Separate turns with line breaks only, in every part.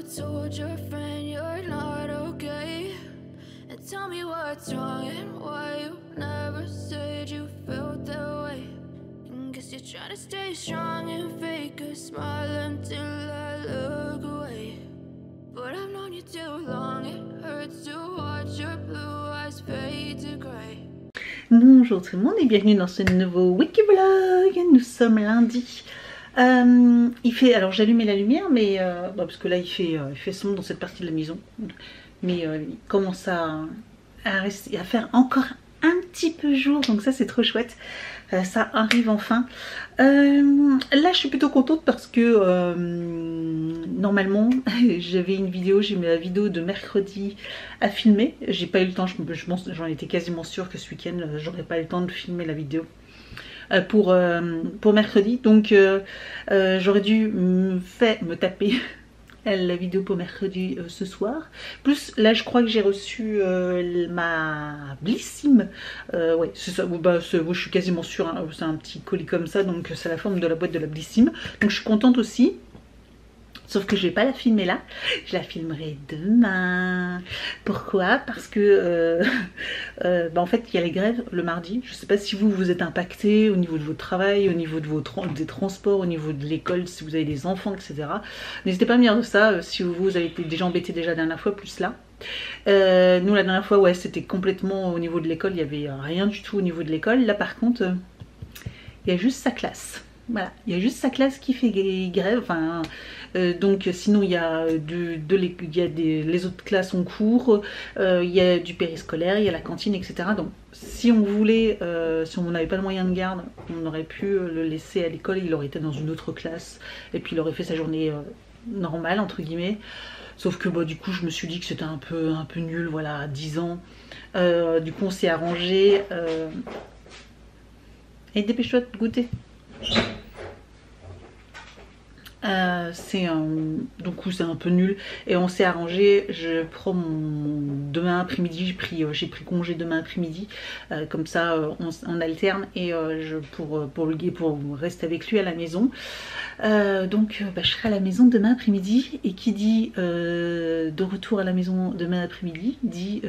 told your friend you're not okay? And tell me what's wrong and why you never said you felt that way. And guess you're trying to stay strong and fake a smile until I look away. But I've known you too long, it hurts to watch your blue eyes fade to grey.
Bonjour tout le monde et bienvenue dans ce nouveau Wikivlog. Nous sommes lundi. Il fait, alors j'ai allumé la lumière, mais parce que là il fait sombre dans cette partie de la maison, mais il commence à faire encore un petit peu jour, donc ça c'est trop chouette. Ça arrive enfin. Là je suis plutôt contente parce que normalement j'avais une vidéo, j'ai mis la vidéo de mercredi à filmer. J'ai pas eu le temps, j'en étais quasiment sûre que ce week-end j'aurais pas eu le temps de filmer la vidéo pour mercredi, donc j'aurais dû me taper la vidéo pour mercredi ce soir. Plus là je crois que j'ai reçu ma Blissim, ouais c'est ça, je suis quasiment sûre, hein, c'est un petit colis comme ça, donc c'est la forme de la boîte de la Blissim, donc je suis contente aussi. Sauf que je vais pas la filmer là, je la filmerai demain. Pourquoi? Parce que en fait il y a les grèves le mardi. Je sais pas si vous êtes impacté au niveau de votre travail, au niveau de des transports, au niveau de l'école, si vous avez des enfants, etc. N'hésitez pas à me dire de ça si vous avez été déjà embêté déjà la dernière fois, plus là. Nous la dernière fois ouais c'était complètement au niveau de l'école, il y avait rien du tout au niveau de l'école. Là par contre il y a juste sa classe. Voilà, il y a juste sa classe qui fait grève, enfin, donc sinon il y a, les autres classes en cours, il y a du périscolaire, il y a la cantine, etc. Donc si on voulait, si on n'avait pas de moyen de garde, on aurait pu le laisser à l'école, il aurait été dans une autre classe, et puis il aurait fait sa journée normale, entre guillemets. Sauf que du coup je me suis dit que c'était un peu nul, voilà, à 10 ans. Du coup on s'est arrangé. Et dépêche-toi de goûter. Donc c'est un peu nul et on s'est arrangé. Je prends demain après-midi, j'ai pris congé demain après-midi, comme ça on alterne, et pour rester avec lui à la maison. Donc je serai à la maison demain après-midi, et qui dit de retour à la maison demain après-midi dit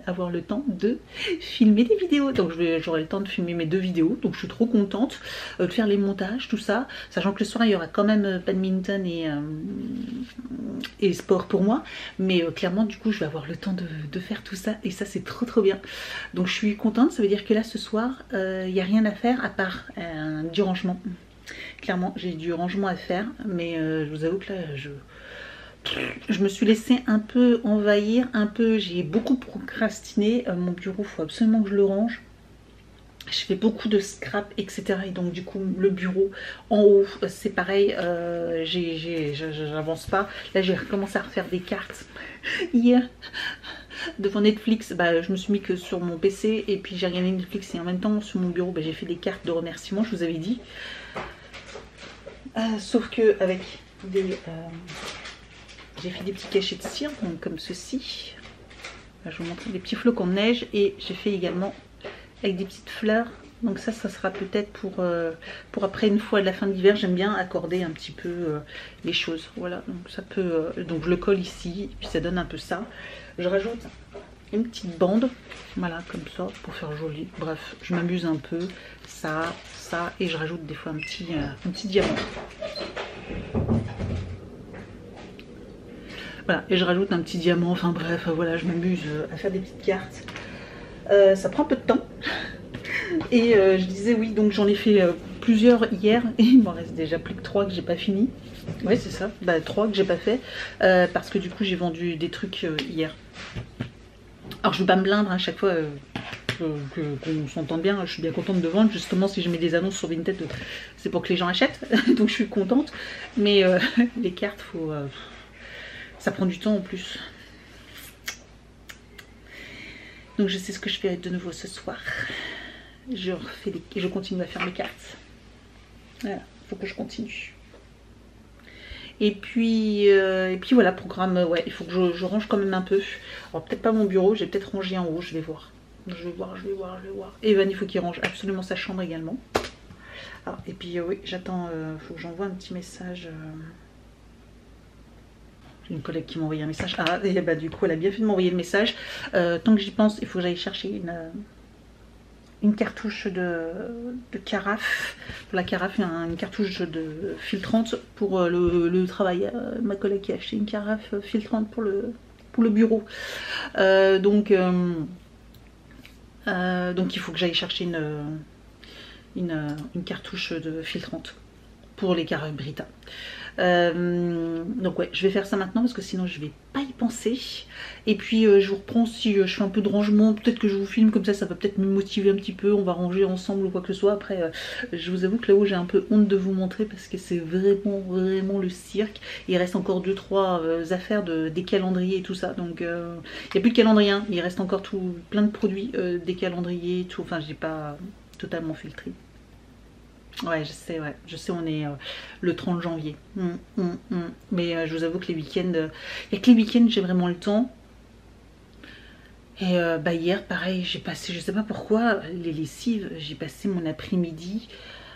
avoir le temps de filmer des vidéos. Donc j'aurai le temps de filmer mes 2 vidéos, donc je suis trop contente de faire les montages, tout ça, sachant que le soir il y aura quand même badminton et sport pour moi, mais clairement du coup je vais avoir le temps de faire tout ça, et ça c'est trop bien. Donc je suis contente, ça veut dire que là ce soir il n'y a rien à faire à part du rangement. Clairement j'ai du rangement à faire, mais je vous avoue que là je me suis laissée un peu envahir, j'ai beaucoup procrastiné. Mon bureau, il faut absolument que je le range. Je fais beaucoup de scrap, etc. Et donc du coup le bureau en haut c'est pareil, j'avance pas. Là j'ai recommencé à refaire des cartes hier devant Netflix. Je me suis mis que sur mon PC, et puis j'ai regardé Netflix, et en même temps sur mon bureau j'ai fait des cartes de remerciements, je vous avais dit. Sauf que avec j'ai fait des petits cachets de cire, donc comme ceci. Là, je vais vous montrer des petits flocons de neige, et j'ai fait également avec des petites fleurs. Donc ça sera peut-être pour après, une fois de la fin de l'hiver. J'aime bien accorder un petit peu les choses. Voilà, donc ça peut donc je le colle ici, et puis ça donne un peu ça. Je rajoute une petite bande, voilà, comme ça, pour faire joli. Bref, je m'amuse un peu, ça, et je rajoute des fois un petit diamant. Voilà, et je rajoute un petit diamant, enfin bref, voilà, je m'amuse à faire des petites cartes. Ça prend un peu de temps. Et je disais oui, donc j'en ai fait plusieurs hier, et il m'en reste déjà plus que 3 que j'ai pas fini. Ouais c'est ça, 3 que j'ai pas fait, parce que du coup j'ai vendu des trucs hier. Alors je vais pas me plaindre à chaque fois qu'on s'entende bien, je suis bien contente de vendre. Justement si je mets des annonces sur Vinted, c'est pour que les gens achètent, donc je suis contente. Mais les cartes, ça prend du temps en plus. Donc je sais ce que je fais de nouveau ce soir. Je continue à faire mes cartes. Voilà, faut que je continue. Et puis voilà, programme, ouais, il faut que je range quand même un peu. Alors peut-être pas mon bureau, j'ai peut-être rangé en haut, je vais voir. Je vais voir. Evan, il faut qu'il range absolument sa chambre également. Alors, et puis oui, j'attends, faut que j'envoie un petit message. une collègue qui m'a envoyé un message. Ah, et bah du coup, elle a bien fait de m'envoyer le message. Tant que j'y pense, il faut que j'aille chercher une cartouche de carafe. Pour la carafe, une cartouche de filtrante pour le travail. Ma collègue qui a acheté une carafe filtrante pour le bureau. Donc il faut que j'aille chercher une cartouche de filtrante pour les carafes Brita. Donc ouais, je vais faire ça maintenant parce que sinon je vais pas y penser. Et puis je vous reprends si je fais un peu de rangement, peut-être que je vous filme comme ça va peut-être me motiver un petit peu, on va ranger ensemble ou quoi que ce soit. Après je vous avoue que là-haut j'ai un peu honte de vous montrer parce que c'est vraiment le cirque. Il reste encore 2-3 affaires des calendriers et tout ça, donc il n'y a plus de calendrier, hein. Il reste encore plein de produits, des calendriers, tout, enfin j'ai pas totalement filtré. Ouais, je sais, on est le 30 janvier. Mais je vous avoue que les week-ends, il n'y a que les week-ends j'ai vraiment le temps. Et bah hier, pareil, j'ai passé, je sais pas pourquoi, les lessives, j'ai passé mon après-midi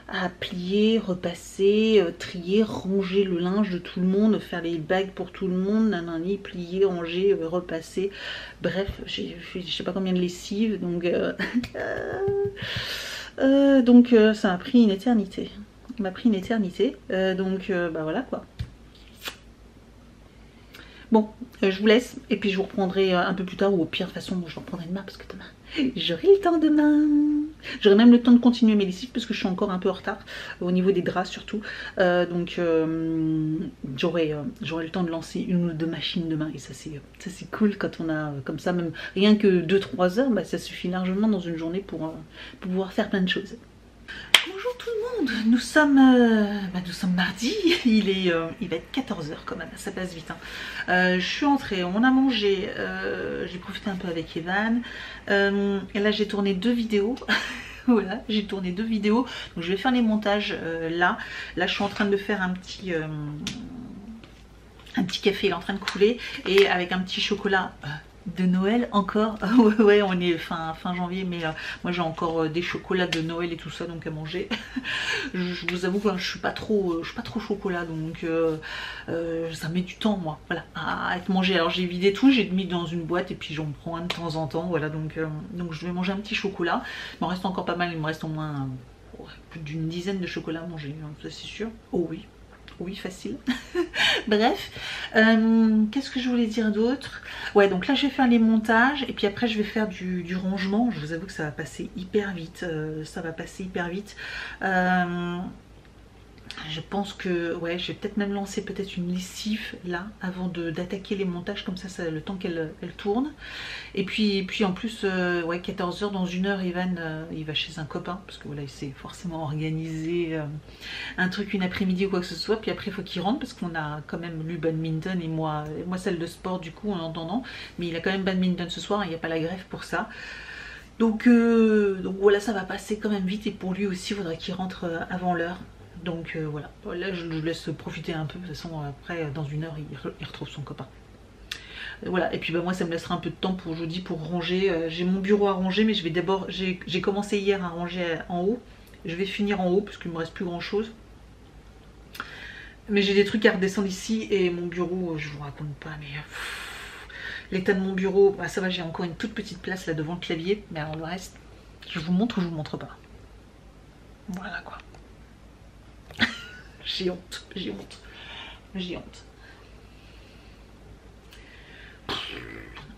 à plier, repasser, trier, ranger le linge de tout le monde, faire les bagues pour tout le monde, nanani, plier, ranger, repasser. Bref, j'ai fait je sais pas combien de lessives, donc... ça m'a pris une éternité. Ça m'a pris une éternité. Bah voilà quoi. Bon, je vous laisse et puis je vous reprendrai un peu plus tard, ou au pire de toute façon je vous reprendrai demain parce que demain j'aurai le temps demain. J'aurai même le temps de continuer mes lessives parce que je suis encore un peu en retard au niveau des draps surtout. J'aurai le temps de lancer une ou deux machines demain et ça c'est cool quand on a comme ça, même rien que 2-3 heures, bah, ça suffit largement dans une journée pour pouvoir faire plein de choses. Bonjour tout le monde, nous sommes mardi, il va être 14 h quand même, ça passe vite. Hein. Je suis entrée, on a mangé, j'ai profité un peu avec Evan, et là j'ai tourné 2 vidéos. Voilà, j'ai tourné 2 vidéos, donc je vais faire les montages là je suis en train de faire un petit café, il est en train de couler, et avec un petit chocolat de Noël encore. Ouais, on est fin janvier, mais moi j'ai encore des chocolats de Noël et tout ça donc à manger. Je vous avoue que je suis pas trop chocolat, donc ça met du temps moi, voilà, à être mangé. Alors j'ai vidé tout, j'ai mis dans une boîte et puis j'en prends un de temps en temps, voilà, donc je vais manger un petit chocolat. Il m'en reste encore pas mal, il me reste au moins plus d'une dizaine de chocolats à manger, hein, ça c'est sûr. Oh oui. Oui, facile. Bref, qu'est-ce que je voulais dire d'autre? Ouais, donc là je vais faire les montages et puis après je vais faire du rangement. Je vous avoue que ça va passer hyper vite. Je pense que ouais, je vais peut-être même lancer une lessive là avant d'attaquer les montages, comme ça le temps qu'elle tourne. Et puis en plus ouais, 14 h, dans 1 heure Evan il va chez un copain parce que voilà, il s'est forcément organisé un truc une après-midi ou quoi que ce soit. Puis après il faut qu'il rentre parce qu'on a quand même lu badminton et moi salle de sport du coup en entendant, mais il a quand même badminton ce soir, il n'y a pas la grève pour ça. Donc voilà, ça va passer quand même vite et pour lui aussi il faudrait qu'il rentre avant l'heure. Donc voilà, là je le laisse profiter un peu, de toute façon après dans 1 heure il retrouve son copain. Voilà, et puis bah, moi ça me laissera un peu de temps pour jeudi pour ranger. J'ai mon bureau à ranger, mais je vais d'abord, j'ai commencé hier à ranger en haut. Je vais finir en haut parce qu'il me reste plus grand chose. Mais j'ai des trucs à redescendre ici et mon bureau, je vous raconte pas, mais l'état de mon bureau, bah, ça va, j'ai encore une toute petite place là devant le clavier, mais alors le reste, je vous montre ou je vous montre pas. Voilà quoi. J'ai honte.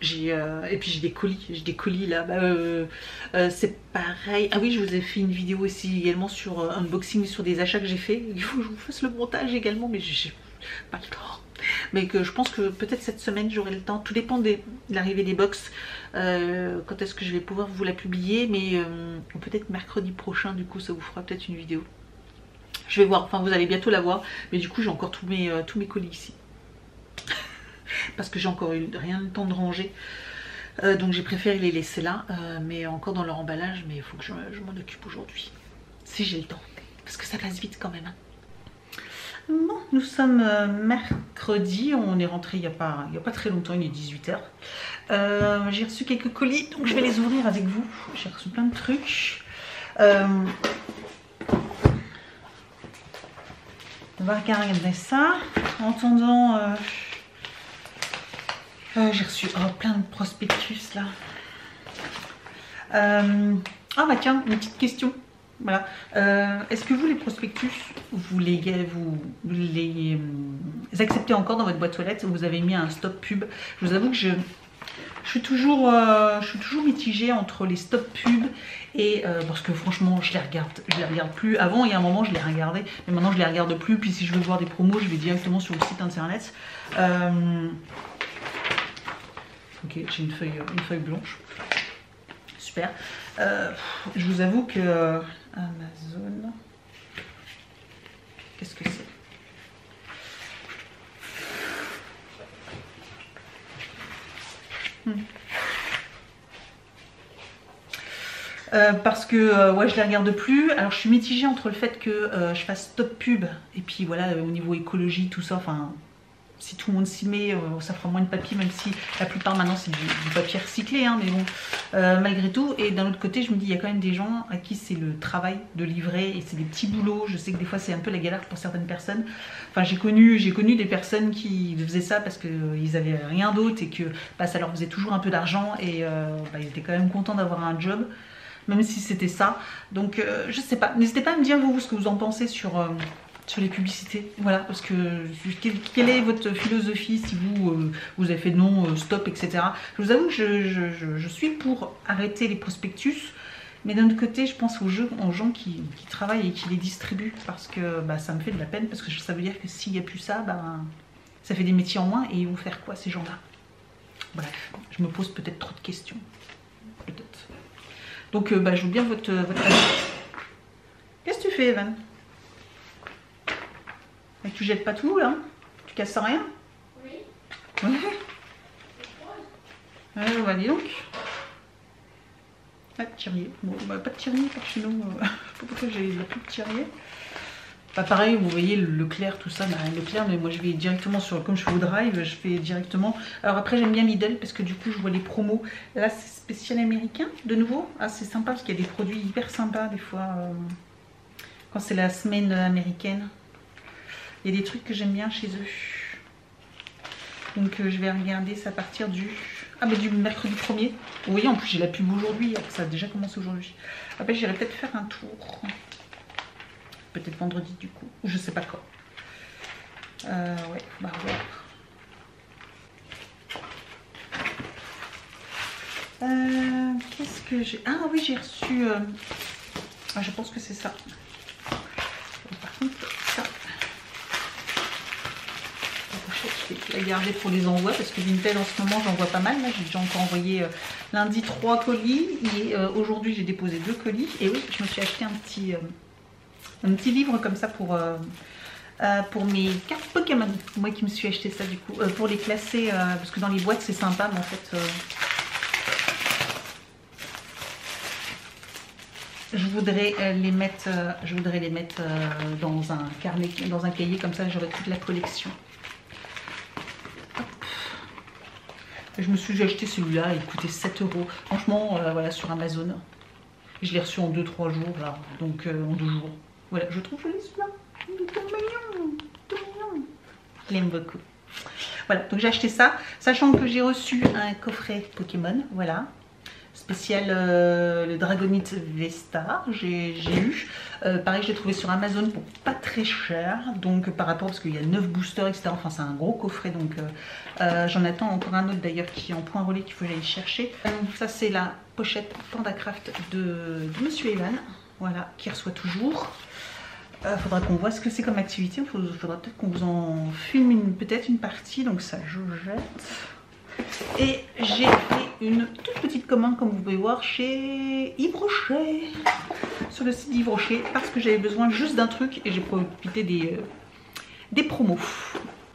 Et puis j'ai des colis là, c'est pareil. Ah oui, je vous ai fait une vidéo aussi également sur unboxing sur des achats que j'ai fait. Il faut que je vous fasse le montage également, mais j'ai pas le temps. Mais que je pense que peut-être cette semaine j'aurai le temps, tout dépend de l'arrivée des box, quand est-ce que je vais pouvoir vous la publier, mais peut-être mercredi prochain, du coup ça vous fera peut-être une vidéo. Je vais voir, enfin vous allez bientôt la voir, mais du coup j'ai encore tous mes colis ici. Parce que j'ai encore eu rien le temps de ranger. Donc j'ai préféré les laisser là, mais encore dans leur emballage, mais il faut que je m'en occupe aujourd'hui. Si j'ai le temps, parce que ça passe vite quand même. Bon, nous sommes mercredi, on est rentré il n'y a pas très longtemps, il est 18 h. J'ai reçu quelques colis, donc je vais les ouvrir avec vous. J'ai reçu plein de trucs. On va regarder ça. En attendant, J'ai reçu plein de prospectus là. Ah bah tiens, une petite question. Voilà. Est-ce que vous, les prospectus, vous les acceptez encore dans votre boîte aux lettres ou vous avez mis un stop pub? Je vous avoue que je suis toujours mitigée entre les stop pubs et parce que franchement je les regarde plus. Avant, il y a un moment je les regardais, mais maintenant je les regarde plus. Puis si je veux voir des promos, je vais directement sur le site internet. Ok, j'ai une feuille blanche. Super. Je vous avoue que Amazon, qu'est-ce que c'est? Parce que ouais, je les regarde plus. Alors je suis mitigée entre le fait que je fasse stop pub et puis voilà, au niveau écologie, tout ça, enfin si tout le monde s'y met, ça fera moins de papier, même si la plupart maintenant c'est du papier recyclé, hein, mais bon, malgré tout. Et d'un autre côté, je me dis, il y a quand même des gens à qui c'est le travail de livrer et c'est des petits boulots. Je sais que des fois c'est un peu la galère pour certaines personnes. Enfin, j'ai connu des personnes qui faisaient ça parce qu'ils avaient rien d'autre et que bah, ça leur faisait toujours un peu d'argent et bah, ils étaient quand même contents d'avoir un job, même si c'était ça. Donc je sais pas, n'hésitez pas à me dire vous ce que vous en pensez sur les publicités, voilà, parce que quelle est votre philosophie si vous avez fait non, stop, etc. Je vous avoue que je suis pour arrêter les prospectus, mais d'un autre côté je pense aux gens qui travaillent et qui les distribuent, parce que bah, ça me fait de la peine, parce que ça veut dire que s'il n'y a plus ça, bah, ça fait des métiers en moins et ils vont faire quoi ces gens-là? Bref, je me pose peut-être trop de questions, peut-être. Donc bah, je veux bien votre avis. Qu'est-ce que tu fais, Evan? Et tu jettes pas tout là? Tu casses rien? Oui. Ouais. Ouais, bah dis donc. Ah, tirier. Bon, bah pas de tirier par chez nous. Je sais pas pourquoi j'ai la plus de tirier. Bah pareil, vous voyez le Leclerc, tout ça, bah, Leclerc, mais moi je vais directement sur, comme je fais au drive, je fais directement. Alors après j'aime bien Lidl parce que du coup je vois les promos. Là c'est spécial américain de nouveau. Ah c'est sympa parce qu'il y a des produits hyper sympas des fois quand c'est la semaine américaine. Il y a des trucs que j'aime bien chez eux. Donc je vais regarder ça à partir du... Ah mais du mercredi 1er. Vous voyez, en plus j'ai la pub aujourd'hui, ça a déjà commencé aujourd'hui. Après j'irai peut-être faire un tour. Peut-être vendredi du coup. Ou je sais pas quoi. Ouais, bah voilà. Qu'est-ce que j'ai... Ah oui, j'ai reçu... Ah, je pense que c'est ça. Par contre, ça... Je vais la garder pour les envois parce que Vinted en ce moment j'en vois pas mal. J'ai déjà encore envoyé lundi 3 colis et aujourd'hui j'ai déposé 2 colis. Et oui, je me suis acheté un petit livre comme ça pour mes cartes Pokémon. Moi qui me suis acheté ça du coup pour les classer parce que dans les boîtes c'est sympa, mais en fait je voudrais les mettre dans un carnet, dans un cahier, comme ça j'aurai toute la collection. Je me suis acheté celui-là, il coûtait 7 €. Franchement, voilà, sur Amazon. Je l'ai reçu en 2-3 jours, là, donc en 2 jours. Voilà, je trouve joli celui-là. Il est tout mignon, tout mignon. Je l'aime beaucoup. Voilà, donc j'ai acheté ça, sachant que j'ai reçu un coffret Pokémon, voilà. Spécial le Dragonite Vesta, j'ai eu. Pareil, je l'ai trouvé sur Amazon pour pas très cher. Donc par rapport, parce qu'il y a 9 boosters, etc. Enfin, c'est un gros coffret. Donc j'en attends encore un autre d'ailleurs qui est en point relais qu'il faut que j'aille chercher. Ça, c'est la pochette PandaCraft de Monsieur Evan. Voilà, qui reçoit toujours. Faudra qu'on voit ce que c'est comme activité. Faudra peut-être qu'on vous en filme peut-être une partie. Donc ça, je jette. Et j'ai fait une toute petite commande, comme vous pouvez voir, chez Yves Rocher, sur le site d'Yves Rocher, parce que j'avais besoin juste d'un truc et j'ai profité des promos.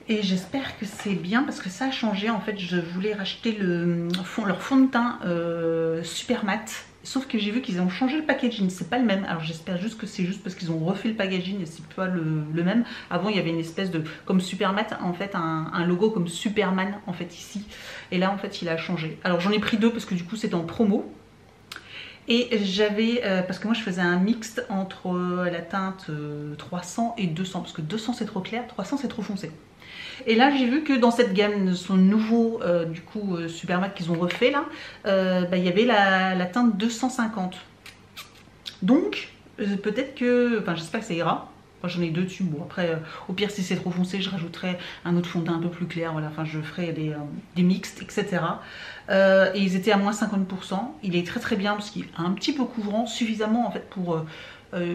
Et j'espère que c'est bien parce que ça a changé. En fait, je voulais racheter leur fond de teint super mat. Sauf que j'ai vu qu'ils ont changé le packaging, c'est pas le même. Alors j'espère juste que c'est juste parce qu'ils ont refait le packaging et c'est pas le même. Avant il y avait une espèce de, comme Supermat, en fait un logo comme Superman en fait ici. Et là en fait il a changé. Alors j'en ai pris 2 parce que du coup c'était en promo. Et j'avais, parce que moi je faisais un mixte entre la teinte 300 et 200. Parce que 200 c'est trop clair, 300 c'est trop foncé. Et là j'ai vu que dans cette gamme, son nouveau du coup Super Matte qu'ils ont refait là, il y avait la teinte 250. Donc peut-être que, enfin j'espère que ça ira. Enfin, j'en ai 2 tubes, bon après au pire si c'est trop foncé je rajouterai un autre fond de teint un peu plus clair, voilà, enfin je ferai des mixtes, etc. Et ils étaient à moins 50%, il est très très bien parce qu'il est un petit peu couvrant, suffisamment en fait pour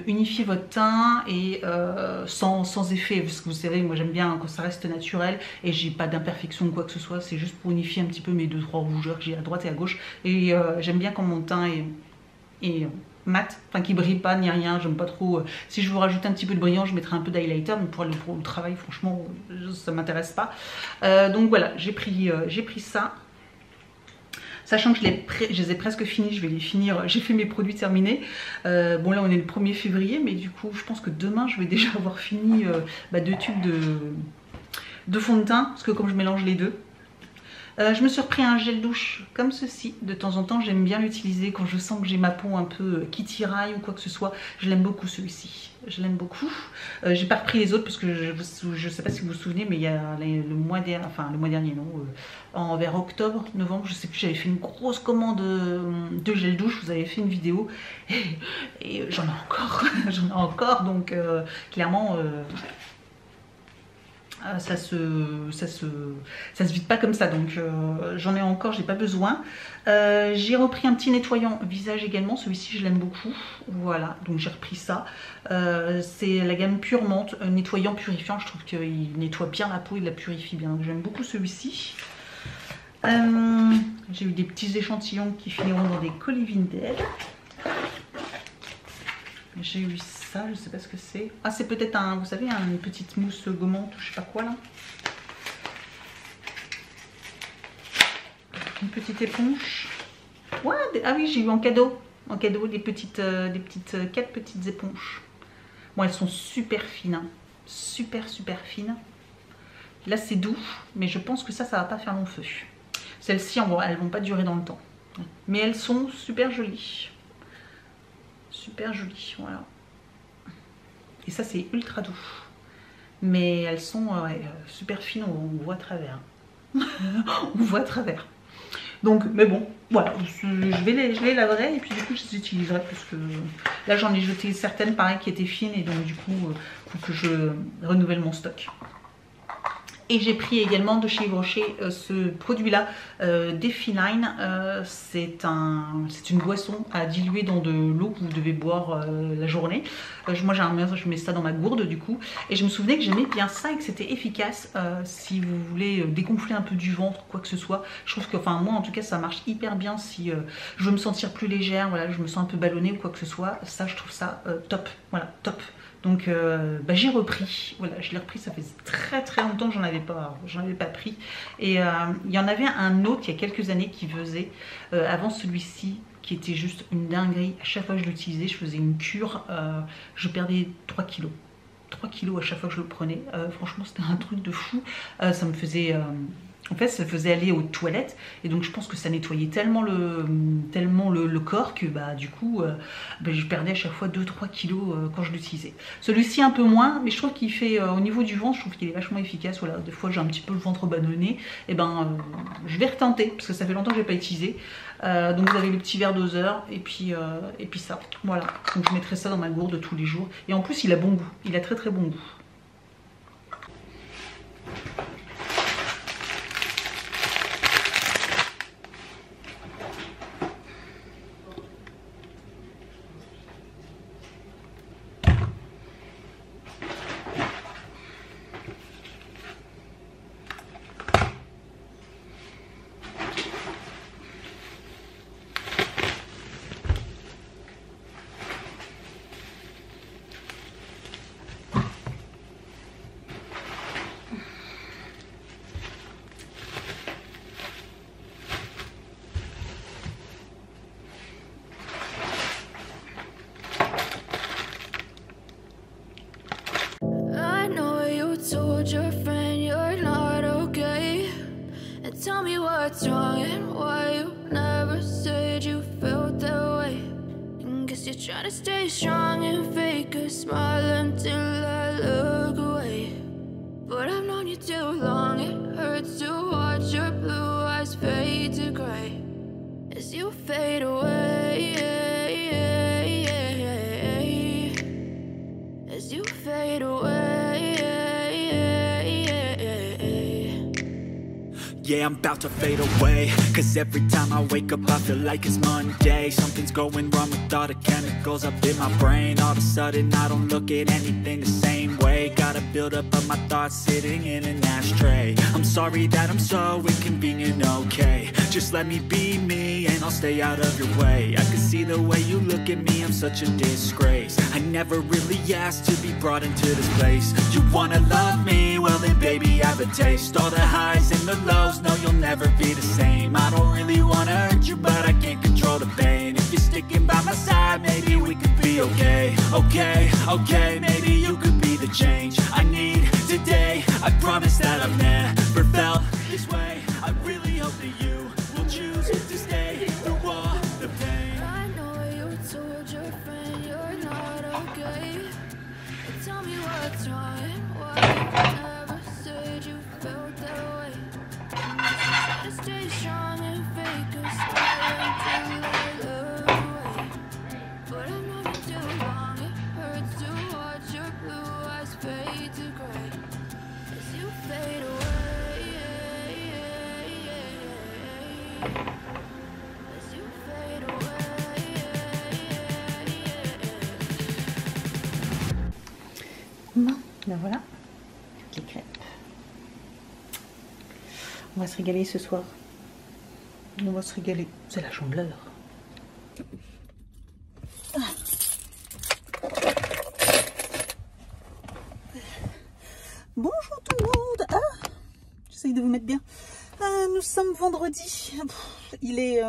unifier votre teint et sans effet, parce que vous savez moi j'aime bien quand ça reste naturel et j'ai pas d'imperfection ou quoi que ce soit, c'est juste pour unifier un petit peu mes 2-3 rougeurs que j'ai à droite et à gauche, et j'aime bien quand mon teint est mat, enfin qui brille pas ni rien, j'aime pas trop. Si je veux rajouter un petit peu de brillant, je mettrai un peu d'highlighter, mais pour le travail, franchement, ça m'intéresse pas. Donc voilà, j'ai pris ça. Sachant que je les ai presque finis, je vais les finir, j'ai fait mes produits terminés. Bon là on est le 1er février, mais du coup je pense que demain je vais déjà avoir fini 2 tubes de fond de teint, parce que comme je mélange les deux. Je me suis repris un gel douche comme ceci. De temps en temps, j'aime bien l'utiliser quand je sens que j'ai ma peau un peu qui tiraille ou quoi que ce soit. Je l'aime beaucoup celui-ci. Je l'aime beaucoup. J'ai pas repris les autres parce que je sais pas si vous vous souvenez, mais il y a le mois dernier, non, vers octobre, novembre, je sais plus, j'avais fait une grosse commande de gel douche. Vous avez fait une vidéo et j'en ai encore. J'en ai encore, donc clairement. Ça se vide pas comme ça, donc j'en ai encore, j'ai pas besoin. J'ai repris un petit nettoyant visage également, celui-ci je l'aime beaucoup, voilà, donc j'ai repris ça. C'est la gamme Pure Menthe, nettoyant purifiant, je trouve qu'il nettoie bien la peau, il la purifie bien, donc j'aime beaucoup celui-ci. J'ai eu des petits échantillons qui finiront dans des colis Vinted. J'ai eu ça, je sais pas ce que c'est. Ah, c'est peut-être un, vous savez, une petite mousse gommante ou je sais pas quoi là. Une petite éponge. Ouais, ah oui, j'ai eu en cadeau des petites 4 petites éponges. Bon, elles sont super fines, hein. Super fines. Là c'est doux, mais je pense que ça va pas faire long feu. Celles-ci, elles vont pas durer dans le temps. Mais elles sont super jolies. Super jolies, voilà. Et ça c'est ultra doux. Mais elles sont super fines, on voit à travers. On voit à travers. Donc, mais bon, voilà, je les laverai et puis du coup je les utiliserai parce que là j'en ai jeté certaines pareil qui étaient fines et donc du coup il faut que je renouvelle mon stock. Et j'ai pris également de chez Yves Rocher ce produit-là, Defiline. C'est une boisson à diluer dans de l'eau que vous devez boire la journée. Moi je mets ça dans ma gourde du coup. Et je me souvenais que j'aimais bien ça et que c'était efficace si vous voulez dégonfler un peu du ventre, quoi que ce soit. Je trouve que, enfin moi en tout cas ça marche hyper bien si je veux me sentir plus légère, voilà, je me sens un peu ballonnée ou quoi que ce soit. Ça je trouve ça top, voilà, top. Donc j'ai repris, voilà, je l'ai repris, ça fait très longtemps que j'en avais pas pris. Et il y en avait un autre il y a quelques années qui faisait, avant celui-ci, qui était juste une dinguerie. À chaque fois que je l'utilisais, je faisais une cure, je perdais 3 kilos. 3 kilos à chaque fois que je le prenais. Franchement, c'était un truc de fou. Ça me faisait... En fait, ça faisait aller aux toilettes et donc je pense que ça nettoyait tellement le corps que du coup, je perdais à chaque fois 2-3 kilos quand je l'utilisais. Celui-ci un peu moins, mais je trouve qu'il fait, au niveau du ventre, je trouve qu'il est vachement efficace. Voilà, des fois j'ai un petit peu le ventre ballonné, et je vais retenter parce que ça fait longtemps que je n'ai pas utilisé. Donc vous avez le petit verre doseur et puis ça, voilà. Donc je mettrai ça dans ma gourde tous les jours. Et en plus il a bon goût, il a très bon goût.
Told your friend you're not okay, and tell me what's wrong and why you never said you felt that way. And guess you're trying to stay strong and fake a smile until I look away. But I've known you too long. It hurts to watch your blue eyes fade to gray as you fade away. As you fade away.
Yeah, I'm about to fade away, cause every time I wake up I feel like it's Monday. Something's going wrong with all the chemicals up in my brain. All of a sudden I don't look at anything the same way. Got a buildup of my thoughts sitting in an ashtray. I'm sorry that I'm so inconvenient, okay. Just let me be me and I'll stay out of your way. I can see the way you look at me, I'm such a disgrace. I never really asked to be brought into this place. You wanna love me? Well then baby I have a taste. All the highs and the lows, no you'll never be the same. I don't really wanna hurt you but I can't control the pain. If you're sticking by my side maybe we could be okay. Okay, maybe you could be the change I need today. I promise that I've never felt this way. I really hope that you will choose to stay through all the pain.
I know you told your friend you're not okay. Tell me what's wrong and why you never said you felt that way. Try to stay strong and fake a smile until I look away. But I've known you too long. It hurts to watch your blue eyes fade to gray as you fade away. As you fade away.
Bon, ben voilà, les crêpes. On va se régaler ce soir. On va se régaler. C'est la chandeleur. Bonjour tout le monde. Ah, j'essaye de vous mettre bien. Nous sommes vendredi. Il est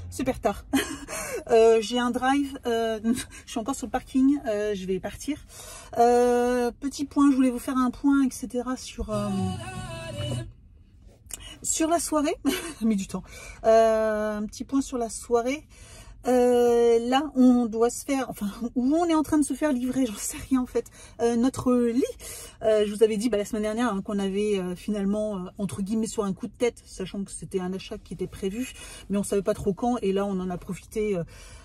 super tard. J'ai un drive, je suis encore sur le parking, je vais partir. Petit point, je voulais vous faire un point, etc. sur la soirée. Ça a mis du temps. Un petit point sur la soirée. Là, on doit se faire, enfin, où on est en train de se faire livrer, j'en sais rien en fait, notre lit. Je vous avais dit la semaine dernière hein, qu'on avait finalement, entre guillemets, sur un coup de tête, sachant que c'était un achat qui était prévu, mais on savait pas trop quand, et là on en a profité,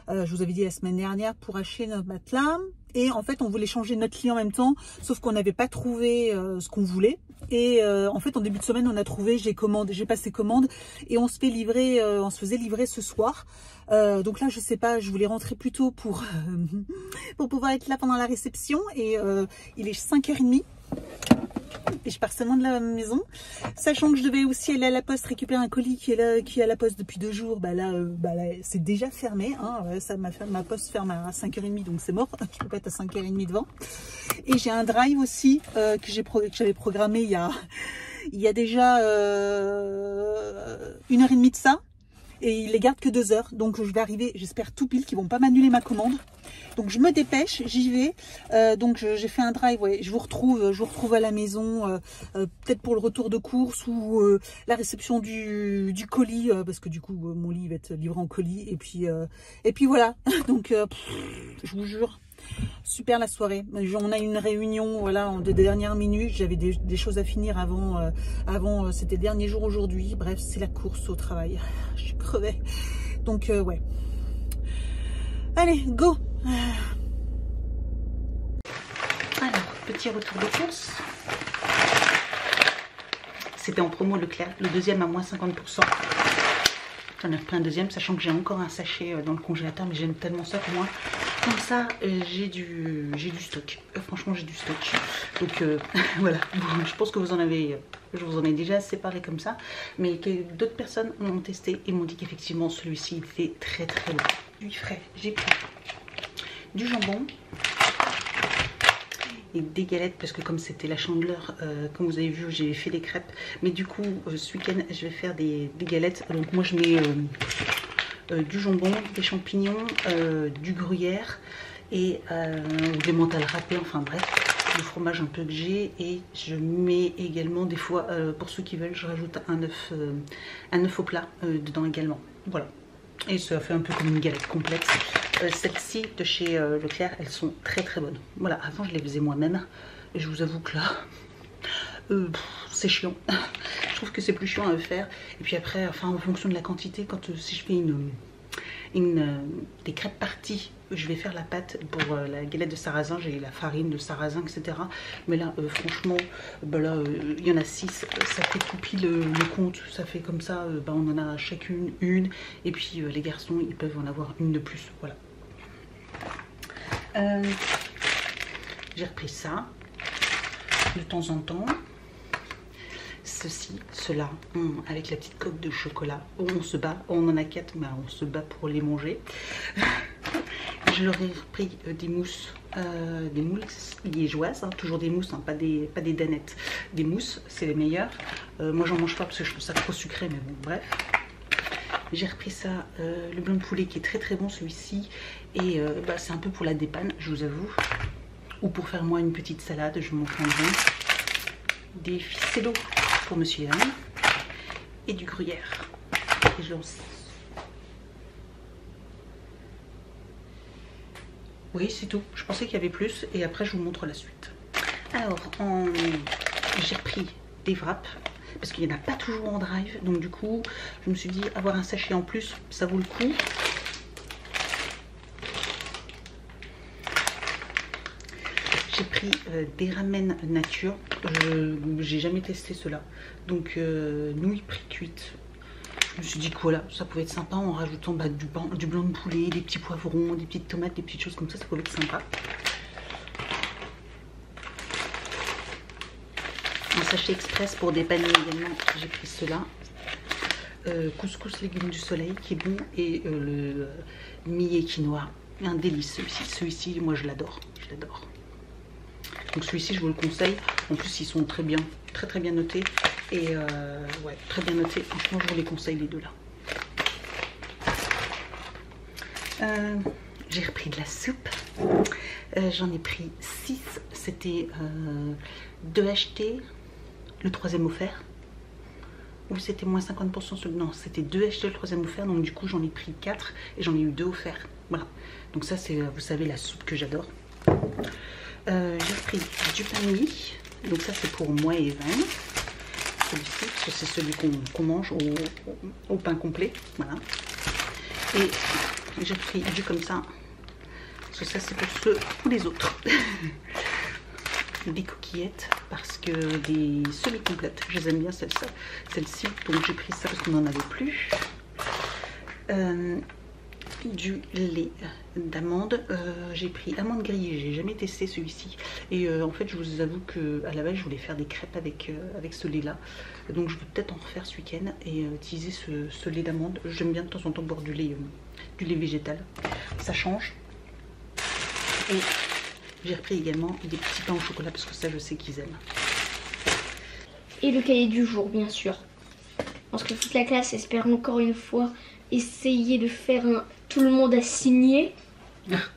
je vous avais dit la semaine dernière, pour acheter notre matelas. Et en fait, on voulait changer notre lit en même temps, sauf qu'on n'avait pas trouvé ce qu'on voulait. Et en fait, en début de semaine, on a trouvé, j'ai passé commande et on se fait livrer, on se faisait livrer ce soir. Donc là, je sais pas, je voulais rentrer plus tôt pour pouvoir être là pendant la réception. Et il est 5h30. Et je pars seulement de la maison, sachant que je devais aussi aller à la poste récupérer un colis qui est à la poste depuis 2 jours. Là c'est déjà fermé, hein. Ma poste ferme à 5h30, donc c'est mort. Je peux pas être à 5h30 devant. Et j'ai un drive aussi que j'avais programmé il y a déjà 1h30 de ça. Et il les garde que 2 heures, donc je vais arriver, j'espère tout pile qu'ils vont pas m'annuler ma commande. Donc je me dépêche, j'y vais. Donc j'ai fait un drive, ouais. Je vous retrouve à la maison, peut-être pour le retour de course ou la réception du colis, parce que du coup mon lit va être livré en colis. Et puis voilà. Donc je vous jure. Super la soirée. On a une réunion, voilà, en des dernières minutes. J'avais des choses à finir avant c'était le dernier jour aujourd'hui. Bref, c'est la course au travail. Je suis crevée. Donc ouais. Allez, go. Alors, petit retour de course. C'était en promo Leclerc, le deuxième à moins 50%. J'en ai repris un deuxième, sachant que j'ai encore un sachet dans le congélateur, mais j'aime tellement ça pour moi. Comme ça, j'ai du stock. Franchement, j'ai du stock. Donc voilà, je pense que je vous en ai déjà séparé comme ça. Mais d'autres personnes l'ont testé et m'ont dit qu'effectivement, celui-ci, il fait très très bon. Du frais, j'ai pris du jambon et des galettes, parce que comme c'était la chandeleur, comme vous avez vu, j'ai fait des crêpes. Mais du coup, ce week-end, je vais faire des galettes. Donc moi, je mets du jambon, des champignons, du gruyère et des mentales râpées, enfin bref, du fromage un peu que j'ai. Et je mets également des fois, pour ceux qui veulent, je rajoute un œuf au plat dedans également. Voilà. Et ça fait un peu comme une galette complète. Celles-ci de chez Leclerc, elles sont très très bonnes. Voilà, avant je les faisais moi-même. Et je vous avoue que là, c'est chiant. Je trouve que c'est plus chiant à faire. Et puis après, enfin en fonction de la quantité, quand si je fais des crêpes parties, je vais faire la pâte pour la galette de sarrasin, j'ai la farine de sarrasin, etc. Mais là, franchement, là, il y en a 6, ça fait tout pile le compte, ça fait comme ça, on en a chacune une, et puis les garçons, ils peuvent en avoir une de plus, voilà. J'ai repris ça, de temps en temps. Ceci, cela, avec la petite coque de chocolat. On se bat, on en a 4, mais on se bat pour les manger. Je leur ai repris des mousses liégeoises, hein, toujours des mousses, hein, pas des danettes. Des mousses, c'est les meilleures. Moi j'en mange pas parce que je trouve ça trop sucré, mais bon, bref. J'ai repris ça, le blanc de poulet qui est très très bon celui-ci. Et c'est un peu pour la dépanne, je vous avoue. Ou pour faire moi une petite salade, je m'en prendrai. Des ficellos pour Monsieur Yann et du gruyère. Et je lance. Oui, c'est tout. Je pensais qu'il y avait plus et après je vous montre la suite. Alors, j'ai repris des wraps parce qu'il n'y en a pas toujours en drive. Donc du coup, je me suis dit avoir un sachet en plus, ça vaut le coup. J'ai pris des ramen nature. J'ai jamais testé cela. Donc nouilles pré-cuites. Je me suis dit que voilà, ça pouvait être sympa en rajoutant du blanc de poulet, des petits poivrons, des petites tomates, des petites choses comme ça pouvait être sympa. Un sachet express pour dépanner également, j'ai pris cela. Couscous légumes du soleil qui est bon et le millet quinoa, un délice celui-ci. Celui-ci, moi je l'adore, je l'adore. Donc celui-ci je vous le conseille, en plus ils sont très bien notés et ouais, très bien notés, franchement je vous les conseille les deux là. J'ai repris de la soupe, j'en ai pris 6, c'était 2 achetés, le 3e offert, ou c'était moins 50%, non c'était 2 achetés, le 3e offert, donc du coup j'en ai pris 4 et j'en ai eu 2 offerts, voilà. Donc ça c'est, vous savez, la soupe que j'adore. J'ai pris du pain de mie, donc ça c'est pour moi et Evan, celui-ci, parce que c'est celui qu'on mange au pain complet, voilà. Et j'ai pris du comme ça, parce que ça c'est pour les autres. Des coquillettes, parce que des semi-complètes, je les aime bien celle-ci, donc j'ai pris ça parce qu'on n'en avait plus. Du lait d'amande, j'ai pris amande grillée, j'ai jamais testé celui-ci et en fait je vous avoue que à la base je voulais faire des crêpes avec ce lait là, donc je vais peut-être en refaire ce week-end et utiliser ce lait d'amande. J'aime bien de temps en temps boire du lait végétal, ça change. Et j'ai repris également des petits pains au chocolat parce que ça je sais qu'ils aiment.
Et le cahier du jour bien sûr, parce que toute la classe espère encore une fois essayer de faire un tout le monde a signé,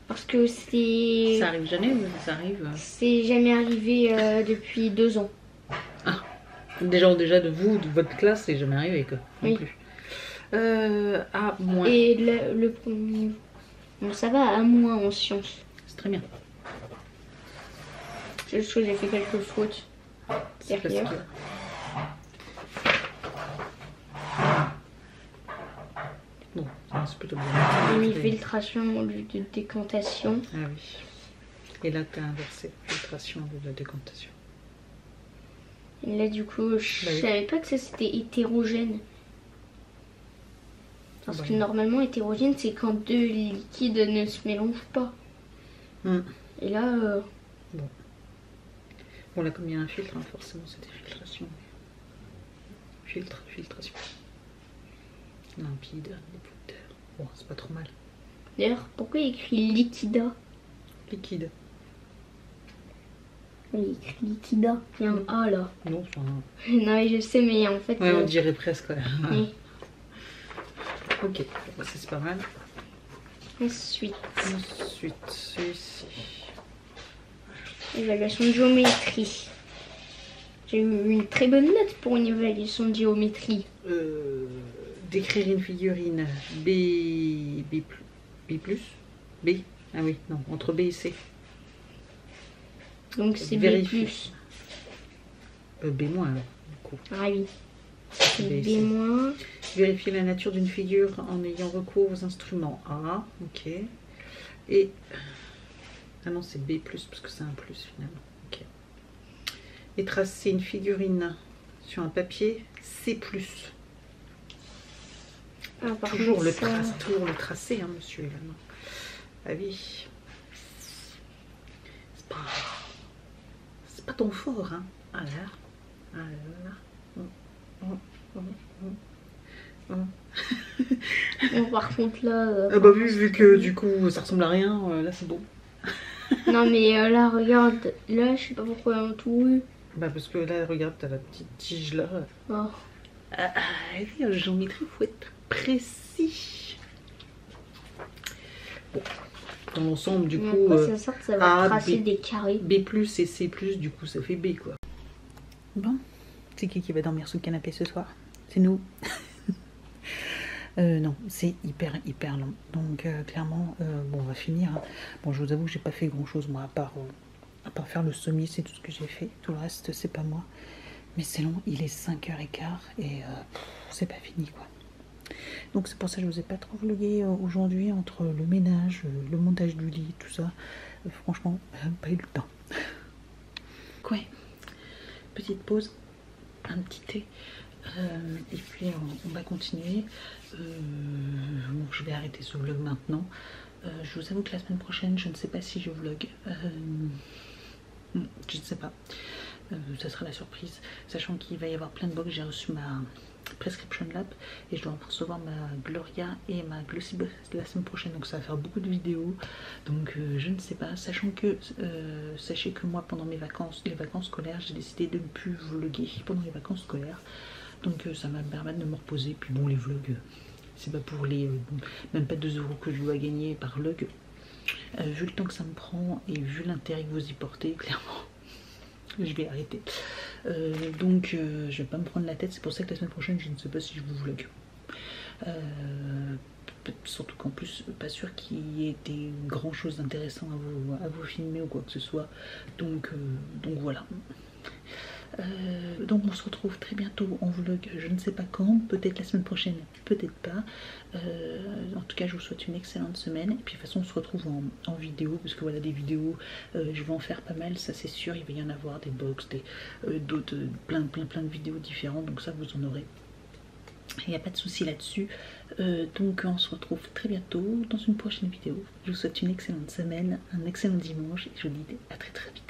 parce que c'est...
Ça arrive jamais ou ça arrive?
C'est jamais arrivé depuis 2 ans.
Ah, déjà de vous, de votre classe, c'est jamais arrivé quoi, non
oui.
Plus. À moins.
Et le premier... Bon, ça va, à moins en sciences.
C'est très bien.
C'est juste que j'ai fait quelques fautes derrière.
Bon, c'est plutôt bien.
J'ai mis filtration de décantation.
Ah oui. Et là, tu as inversé. Filtration de la décantation.
Et là, du coup, je savais pas que ça c'était hétérogène. Parce que normalement, hétérogène, c'est quand 2 liquides ne se mélangent pas. Et là...
Bon, là, comme il y a un filtre, hein, forcément, c'était filtration. Filtration. Limpide, ébouteur. Bon, c'est pas trop mal.
D'ailleurs, pourquoi il y a écrit liquida?
Liquide.
Il y a écrit liquida. Il y a un A là.
Non, c'est un...
Non, mais je sais, mais en fait...
Ouais, on dirait presque. Ouais.
Oui.
Ok, bon, c'est pas mal.
Ensuite,
celui-ci.
Évaluation de géométrie. J'ai eu une très bonne note pour une évaluation de géométrie.
Décrire une figurine B+. B. Ah oui, non, entre B et C.
Donc c'est B+.
Vérifie. B- alors, du coup.
Ah oui. C'est
B,
B-.
Vérifier la nature d'une figure en ayant recours aux instruments A. Ok. Et... Ah non, c'est B+, parce que c'est un plus finalement. Ok. Et tracer une figurine sur un papier C+.
Ah,
Toujours le tracé, hein, monsieur. Là, non. Ah oui. C'est pas ton fort, hein. Ah là. Ah là.
Bon, par contre là...
Ah bah oui, vu que du coup ça ressemble à rien, là c'est beau.
Non mais là regarde, là je sais pas pourquoi il y a un tout.
Bah parce que là regarde, t'as la petite tige là.
Oh.
Oui, en géométrie, il faut être précis. Bon. Dans l'ensemble du coup,
ça va tracer des carrés.
B+, et C+, du coup ça fait B quoi. Bon, c'est qui va dormir sous le canapé ce soir? C'est nous. Non, c'est hyper long. Donc clairement, bon, on va finir. Hein. Bon, je vous avoue que j'ai pas fait grand chose moi, à part faire le sommier, c'est tout ce que j'ai fait. Tout le reste, c'est pas moi. Mais c'est long, il est 5h15 et c'est pas fini quoi. Donc c'est pour ça que je vous ai pas trop vlogué aujourd'hui, entre le ménage, le montage du lit, tout ça. Franchement, pas eu le temps. Ouais, petite pause, un petit thé. Et puis on va continuer. Bon, je vais arrêter ce vlog maintenant. Je vous avoue que la semaine prochaine, je ne sais pas si je vlog. Je ne sais pas. Ça sera la surprise. Sachant qu'il va y avoir plein de box. J'ai reçu ma Prescription Lab et je dois recevoir ma Gloria et ma Glossy Box la semaine prochaine. Donc ça va faire beaucoup de vidéos. Donc je ne sais pas. Sachant que, sachez que moi, pendant mes vacances, les vacances scolaires, j'ai décidé de ne plus vlogger pendant les vacances scolaires. Donc ça va me permettre de me reposer. Puis bon, les vlogs, c'est pas pour les même pas 2 € que je dois gagner par vlog. Vu le temps que ça me prend et vu l'intérêt que vous y portez, clairement, je vais arrêter. Donc je vais pas me prendre la tête. C'est pour ça que la semaine prochaine, je ne sais pas si je vous vlog. Surtout qu'en plus, pas sûr qu'il y ait des grands choses intéressantes à vous filmer ou quoi que ce soit. Donc voilà. Donc on se retrouve très bientôt en vlog, je ne sais pas quand, peut-être la semaine prochaine, peut-être pas. En tout cas je vous souhaite une excellente semaine. Et puis de toute façon on se retrouve en vidéo, parce que voilà, des vidéos, je vais en faire pas mal, ça c'est sûr. Il va y en avoir des box, d'autres, plein de vidéos différentes, donc ça vous en aurez. Il n'y a pas de souci là-dessus. Donc on se retrouve très bientôt dans une prochaine vidéo. Je vous souhaite une excellente semaine, un excellent dimanche et je vous dis à très vite.